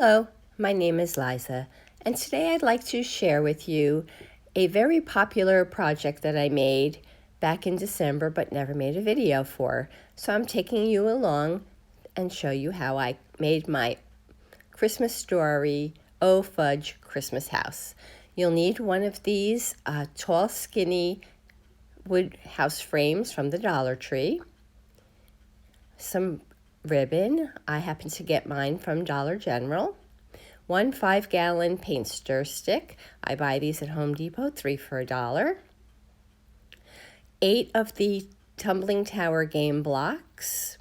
Hello, my name is Liza, and today I'd like to share with you a very popular project that I made back in December but never made a video for. So I'm taking you along and show you how I made my Christmas story, Oh Fudge Christmas House. You'll need one of these tall, skinny wood house frames from the Dollar Tree, some ribbon. I happen to get mine from Dollar General. 1 5-gallon paint stir stick. I buy these at Home Depot, 3 for $1. 8 of the tumbling tower game blocks.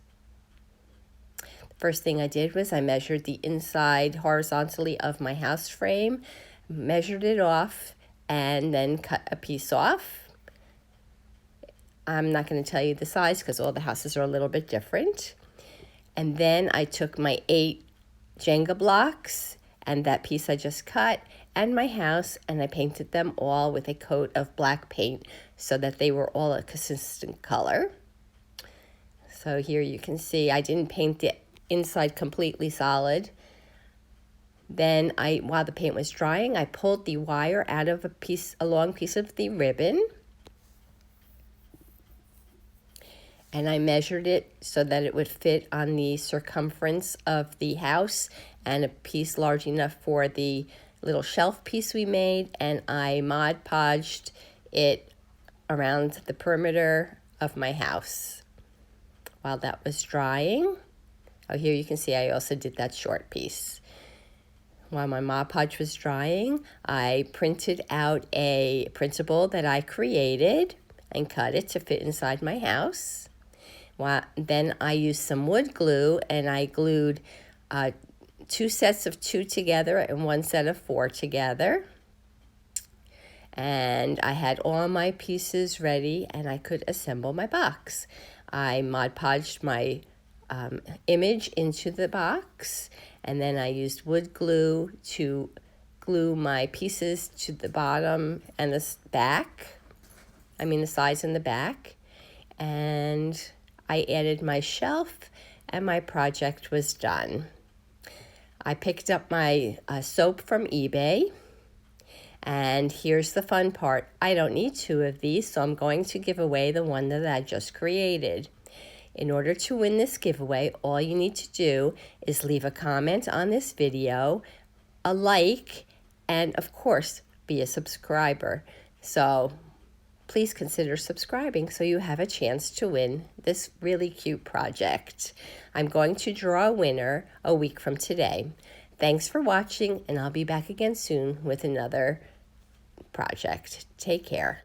First thing I did was I measured the inside horizontally of my house frame, measured it off, and then cut a piece off. I'm not going to tell you the size because all the houses are a little bit different. And then I took my 8 Jenga blocks and that piece I just cut and my house, and I painted them all with a coat of black paint so that they were all a consistent color. So here you can see I didn't paint the inside completely solid. Then while the paint was drying, I pulled the wire out of a long piece of the ribbon. And I measured it so that it would fit on the circumference of the house and a piece large enough for the little shelf piece we made, and I Mod Podged it around the perimeter of my house. While that was drying, here you can see I also did that short piece. While my Mod Podge was drying, I printed out a printable that I created and cut it to fit inside my house. Then I used some wood glue, and I glued 2 sets of 2 together and 1 set of 4 together. And I had all my pieces ready, and I could assemble my box. I Mod Podged my image into the box, and then I used wood glue to glue my pieces to the bottom and the sides and the back. And I added my shelf, and my project was done. I picked up my soap from eBay, and here's the fun part. I don't need 2 of these, so I'm going to give away the one that I just created. In order to win this giveaway, all you need to do is leave a comment on this video, a like, and of course, be a subscriber. So please consider subscribing so you have a chance to win this really cute project. I'm going to draw a winner a week from today. Thanks for watching, and I'll be back again soon with another project. Take care.